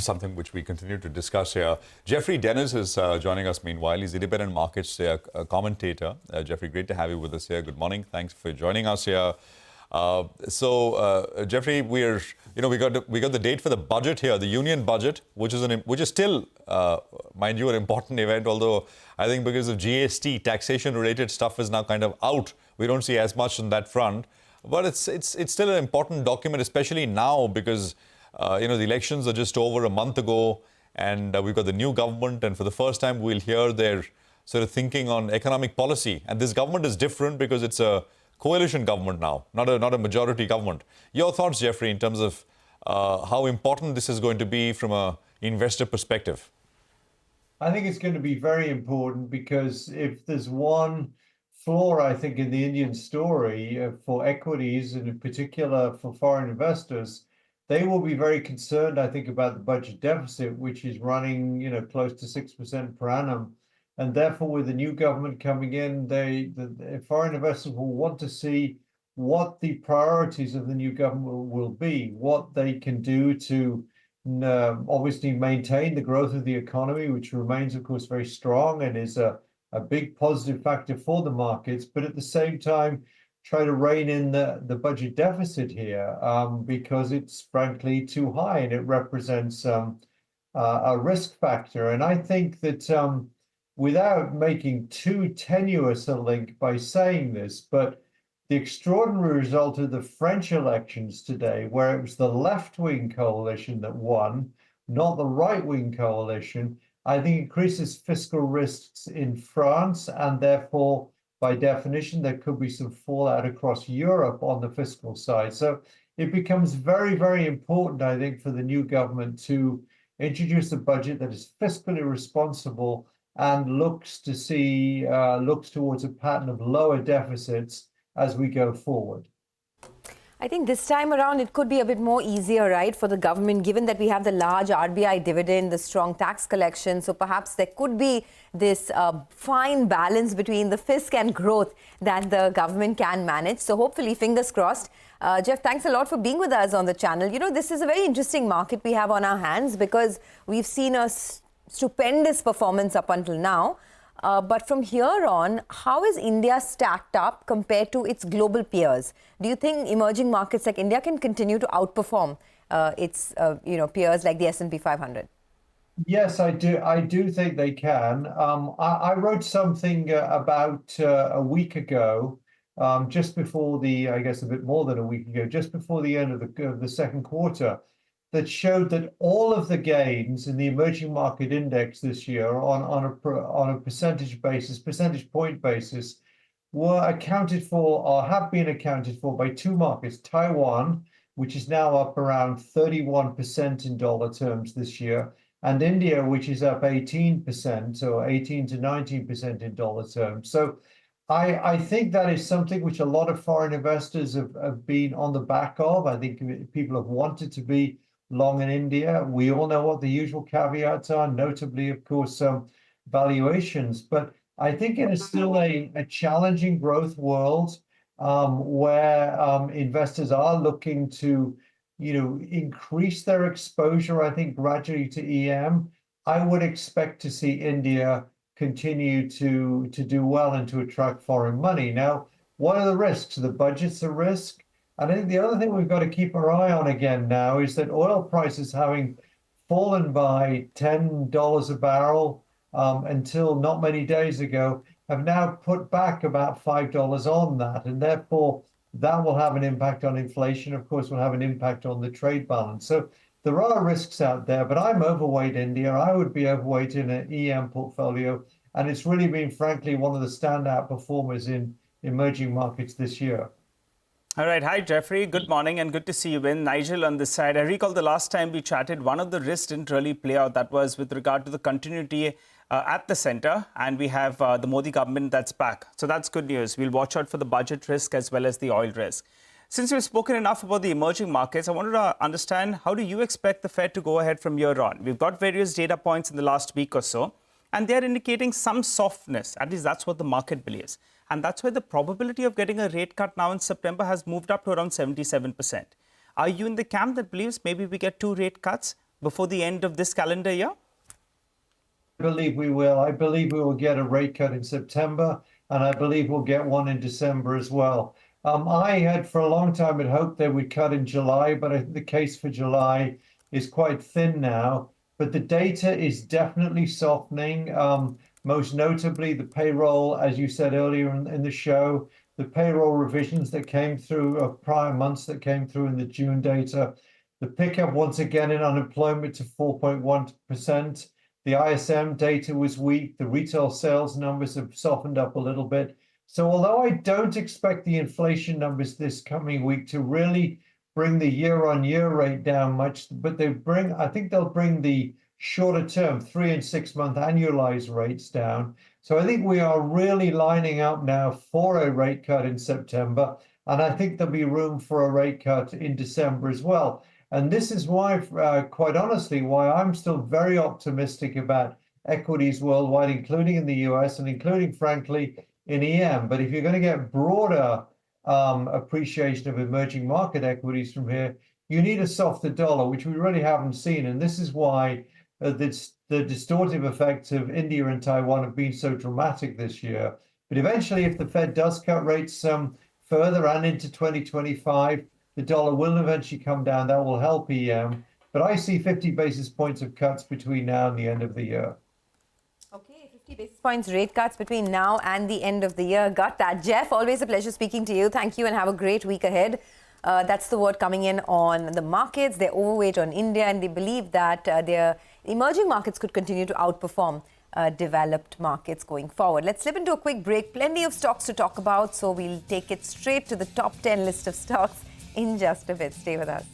something which we continue to discuss here. Geoffrey Dennis is joining us meanwhile. He's independent markets commentator. Geoffrey, great to have you with us here. Good morning. Thanks for joining us here. Geoffrey, we got the date for the budget here, the union budget, which is still, mind you, an important event. Although I think because of GST, taxation-related stuff is now kind of out. We don't see as much on that front, but it's still an important document, especially now because the elections are just over a month ago, and we've got the new government, and for the first time we'll hear their sort of thinking on economic policy. And this government is different because it's a coalition government now, not a majority government. Your thoughts, Geoffrey, in terms of how important this is going to be from an investor perspective? I think it's going to be very important because if there's one flaw, I think, in the Indian story for equities, and in particular for foreign investors, they will be very concerned, I think, about the budget deficit, which is running, close to 6% per annum. And therefore, with the new government coming in, the foreign investors will want to see what the priorities of the new government will be, what they can do to obviously maintain the growth of the economy, which remains, of course, very strong and is a big positive factor for the markets, but at the same time, try to rein in the budget deficit here because it's frankly too high and it represents a risk factor. And I think that without making too tenuous a link by saying this, but the extraordinary result of the French elections today, where it was the left-wing coalition that won, not the right-wing coalition, I think increases fiscal risks in France, and therefore, by definition, there could be some fallout across Europe on the fiscal side. So it becomes very, very important, I think, for the new government to introduce a budget that is fiscally responsible and looks towards a pattern of lower deficits as we go forward. I think this time around it could be a bit more easier, right, for the government, given that we have the large RBI dividend, the strong tax collection. So perhaps there could be this fine balance between the fisc and growth that the government can manage. So hopefully, fingers crossed. Jeff, thanks a lot for being with us on the channel. This is a very interesting market we have on our hands because we've seen a stupendous performance up until now. But from here on, how is India stacked up compared to its global peers? Do you think emerging markets like India can continue to outperform its peers like the S&P 500? Yes, I do. I do think they can. I wrote something about a week ago, just before I guess a bit more than a week ago, just before the end of the second quarter, that showed that all of the gains in the emerging market index this year on a percentage point basis, were accounted for or have been accounted for by two markets: Taiwan, which is now up around 31% in dollar terms this year, and India, which is up 18% or 18 to 19% in dollar terms. So I think that is something which a lot of foreign investors have been on the back of. I think people have wanted to be long in India. We all know what the usual caveats are, notably, of course, valuations. But I think it is still a challenging growth world where investors are looking to, increase their exposure, I think, gradually to EM. I would expect to see India continue to do well and to attract foreign money. Now, what are the risks? The budget's a risk. And I think the other thing we've got to keep our eye on again now is that oil prices, having fallen by $10 a barrel until not many days ago, have now put back about $5 on that. And therefore, that will have an impact on inflation. Of course, will have an impact on the trade balance. So there are risks out there, but I'm overweight India. I would be overweight in an EM portfolio. And it's really been, frankly, one of the standout performers in emerging markets this year. All right. Hi, Geoffrey. Good morning and good to see you in. Nigel on this side. I recall the last time we chatted, one of the risks didn't really play out. That was with regard to the continuity at the center. And we have the Modi government that's back. So that's good news. We'll watch out for the budget risk as well as the oil risk. Since we've spoken enough about the emerging markets, I wanted to understand, how do you expect the Fed to go ahead from here on? We've got various data points in the last week or so, and they're indicating some softness. At least that's what the market believes. And that's why the probability of getting a rate cut now in September has moved up to around 77%. Are you in the camp that believes maybe we get 2 rate cuts? before the end of this calendar year? I believe we will. I believe we will get a rate cut in September, and I believe we'll get one in December as well. I had for a long time had hoped they would cut in July, but I think the case for July is quite thin now. But the data is definitely softening. Most notably, the payroll, as you said earlier in the show, the payroll revisions that came through of prior months that came through in the June data, the pickup once again in unemployment to 4.1%. The ISM data was weak. The retail sales numbers have softened up a little bit. So although I don't expect the inflation numbers this coming week to really bring the year-on-year rate down much, but I think they'll bring the shorter term 3 and 6 month annualized rates down. So I think we are really lining up now for a rate cut in September, and I think there'll be room for a rate cut in December as well. And this is why, quite honestly, why I'm still very optimistic about equities worldwide, including in the US and including, frankly, in EM. But if you're going to get broader appreciation of emerging market equities from here, you need a softer dollar, which we really haven't seen. And this is why the distortive effects of India and Taiwan have been so dramatic this year. But eventually, if the Fed does cut rates further and into 2025, the dollar will eventually come down. That will help EM. But I see 50 basis points of cuts between now and the end of the year. Okay, 50 basis points rate cuts between now and the end of the year. Got that. Jeff, always a pleasure speaking to you. Thank you and have a great week ahead. That's the word coming in on the markets. They're overweight on India, and they believe that their emerging markets could continue to outperform developed markets going forward. Let's slip into a quick break. Plenty of stocks to talk about, so we'll take it straight to the top 10 list of stocks in just a bit. Stay with us.